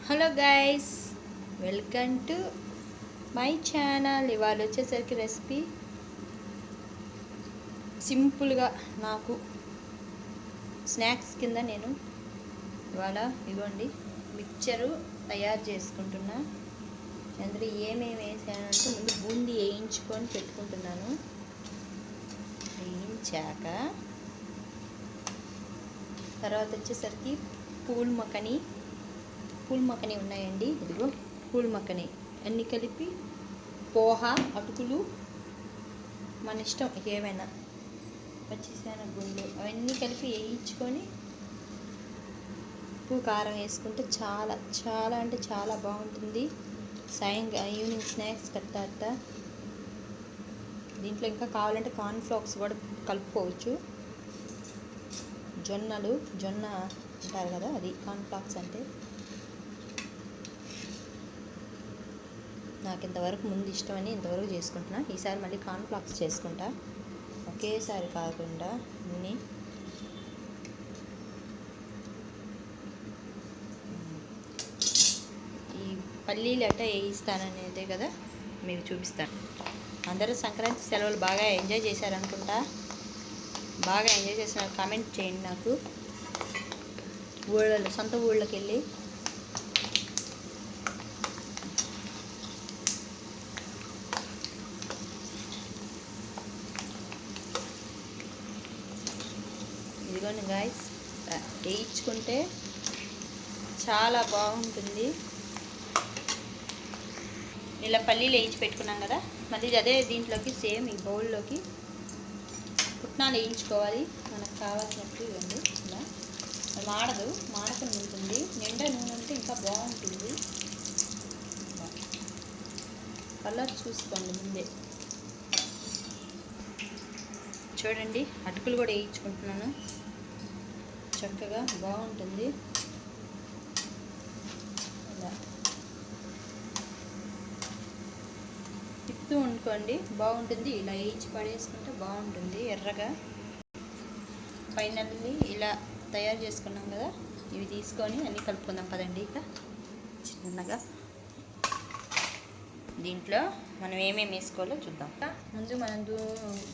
Hello guys, welcome to my channel. ఇవాళ వచ్చేసరికి recipe సింపుల్గా నాకు స్నాక్స్ కింద నేను ఇవాళ ఇవ్వండి మిక్చరు తయారు చేసుకుంటున్నా. అందులో ఏమేమి వేసానంటే ముందు బూందీ వేయించుకొని పెట్టుకుంటున్నాను. వేయించాక తర్వాత వచ్చేసరికి పూల్ మక్కని ఉన్నాయండి. ఇదిగో పూల్ మక్కని అన్నీ కలిపి పోహా, అటుకులు, మన ఇష్టం ఏమైనా, పచ్చిశనగగుండ్లు అవన్నీ కలిపి వేయించుకొని ఉప్పు కారం వేసుకుంటే చాలా చాలా అంటే చాలా బాగుంటుంది. ఈవినింగ్ స్నాక్స్ కట్ట. దీంట్లో ఇంకా కావాలంటే కార్న్ఫ్లాక్స్ కూడా కలుపుకోవచ్చు. జొన్న అంటారు కదా, అది కార్న్ఫ్లాక్స్ అంటే. నాకు ఇంతవరకు ముందు ఇష్టమని ఇంతవరకు చేసుకుంటున్నా. ఈసారి మళ్ళీ కార్న్ఫ్లాక్స్ చేసుకుంటా, ఒకేసారి కాకుండా అన్నీ. ఈ పల్లీలు అట్ట వేయిస్తాననేదే కదా మీకు చూపిస్తాను. అందరూ సంక్రాంతి సెలవులు బాగా ఎంజాయ్ చేశారనుకుంటా. బాగా ఎంజాయ్ చేసిన కామెంట్ చేయండి నాకు. సొంత ఊళ్ళకి వెళ్ళి ఇదిగోండి గాయస్, వేయించుకుంటే చాలా బాగుంటుంది. ఇలా పల్లీలు వేయించి పెట్టుకున్నాం కదా, మళ్ళీ అదే దీంట్లోకి సేమ్ ఈ బౌల్లోకి పుట్నాలు వేయించుకోవాలి. మనకు కావాల్సినట్టు ఇవ్వండి. ఇలా మాడకుండా ఉంటుంది. నిండా నూనె ఉంటే ఇంకా బాగుంటుంది. కలర్ చూసుకోండి ముందే. చూడండి, అటుకులు కూడా వేయించుకుంటున్నాను. చక్కగా బాగుంటుంది. ఇలా తిప్పుతూ ఉండుకోండి, బాగుంటుంది. ఇలా వేయించి పడేసుకుంటే బాగుంటుంది ఎర్రగా. ఫైనల్లీ ఇలా తయారు చేసుకున్నాం కదా, ఇవి తీసుకొని అన్నీ కలుపుకుందాం పదండి. ఇక చిన్నగా దీంట్లో మనం ఏమేమి వేసుకోవాలో చూద్దాం. ముందు మనం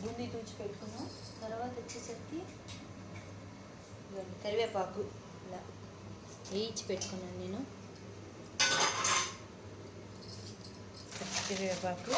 బూందీ తూచి పెట్టుకున్నాం. తర్వాత వచ్చేసరికి కరివేపాకు ఇలా వేయించి పెట్టుకున్నాను నేను. కరివేపాకు,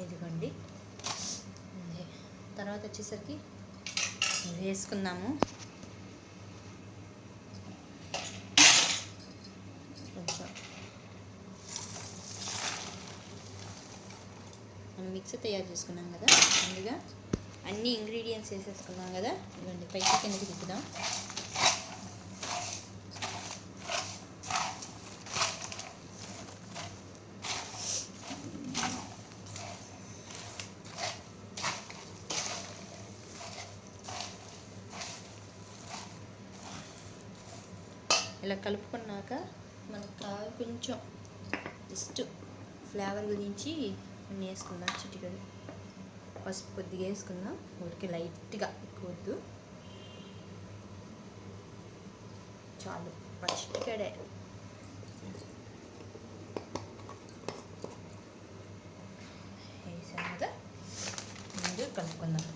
ఇదిగోండి. తర్వాత వచ్చేసరికి వేసుకుందాము. కొంచెం మనం మిక్సీ తయారు చేసుకున్నాం కదా, ముందుగా అన్ని ఇంగ్రీడియంట్స్ వేసేసుకున్నాం కదా. ఇవ్వండి, పైకి కిందకి తిప్పుదాం. ఇలా కలుపుకున్నాక మనకు కావాలి కొంచెం జస్ట్ ఫ్లేవర్ గురించి కొన్ని వేసుకుందాం. చిటికెడు పసుపు కొద్దిగా వేసుకుందాం, ఊరికి లైట్గా, ఎక్కువ వద్దు, చాలు. చిటికెడే వేసాం కదా, ముందు కలుపుకుందాం.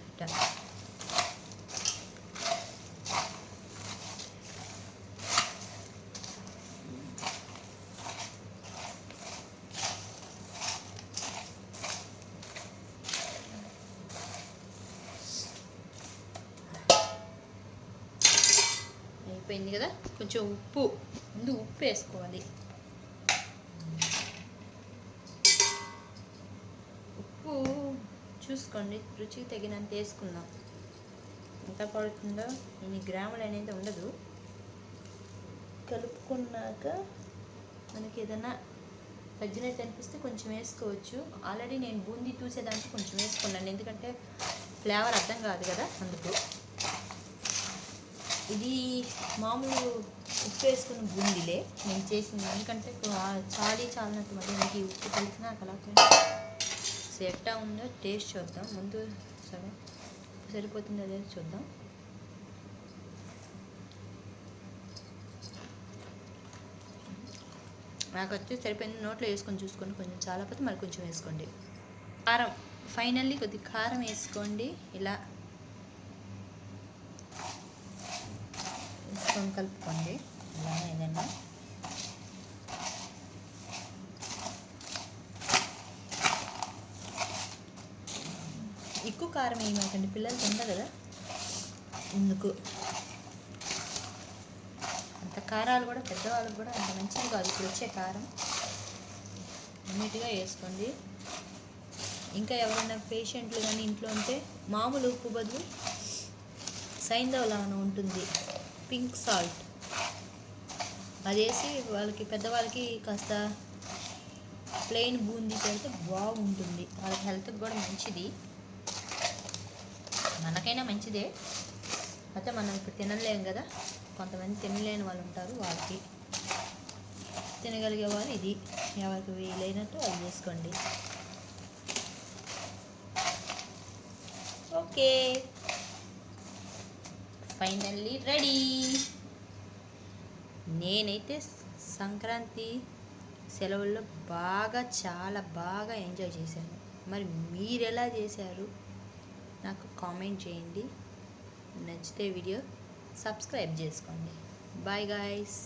అయిపోయింది కదా. కొంచెం ముందు ఉప్పు వేసుకోవాలి. ఉప్పు చూసుకోండి, రుచికి తగినంత వేసుకుందాం. ఎంత పడుతుందో, ఇన్ని గ్రాములు అనేది ఉండదు. కలుపుకున్నాక మనకి ఏదైనా తగ్గినట్టు అనిపిస్తే కొంచెం వేసుకోవచ్చు. ఆల్రెడీ నేను బూందీ తూసేదానికి కొంచెం వేసుకున్నాను, ఎందుకంటే ఫ్లేవర్ అర్థం కాదు కదా అందుకు. ఇది మామూలు ఉప్పు వేసుకున్న బూందీలే నేను చేసింది, ఎందుకంటే చాలినట్టు మళ్ళీ మనకి ఉప్పు కలిపినా అలా ఎట్టా ఉందో టేస్ట్ చూద్దాం. ముందు సరే సరిపోతుందో లేదో చూద్దాం. నాకు వచ్చి సరిపోయింది. నోట్లో వేసుకొని చూసుకోండి, కొంచెం చాలా పోతే మరి కొంచెం వేసుకోండి. కారం ఫైనల్లీ కొద్దిగా కారం వేసుకోండి. ఇలా వేసుకొని కలుపుకోండి. ఇలా ఏదన్నా ఎక్కువ కారం వేయమాకండి, పిల్లలు తింటారు కదా, ఎందుకు అంత కారాలు కూడా పెద్దవాళ్ళకి కూడా అంత మంచిది కాదు. ఇప్పుడు వచ్చే కారం నీట్గా వేసుకోండి. ఇంకా ఎవరైనా పేషెంట్లు కానీ ఇంట్లో ఉంటే మామూలు ఉప్పు బదులు సైంధవ లవణం ఉంటుంది, పింక్ సాల్ట్, అది వేసి వాళ్ళకి పెద్దవాళ్ళకి కాస్త ప్లెయిన్ బూందీ పెడితే బాగుంటుంది. వాళ్ళకి హెల్త్కి కూడా మంచిది, మనకైనా మంచిదే. అయితే మనం ఇప్పుడు తినలేం కదా, కొంతమంది తినలేని వాళ్ళు ఉంటారు, వాళ్ళకి తినగలిగే వాళ్ళు ఇది ఎవరికి వీలైనట్టు అది చేసుకోండి. Okay, finally ready. నేనైతే సంక్రాంతి సెలవుల్లో చాలా బాగా ఎంజాయ్ చేశాను. మరి మీరు ఎలా చేశారు నాకు కామెంట్ చేయండి. నచ్చితే వీడియో సబ్స్క్రైబ్ చేసుకోండి. Bye guys.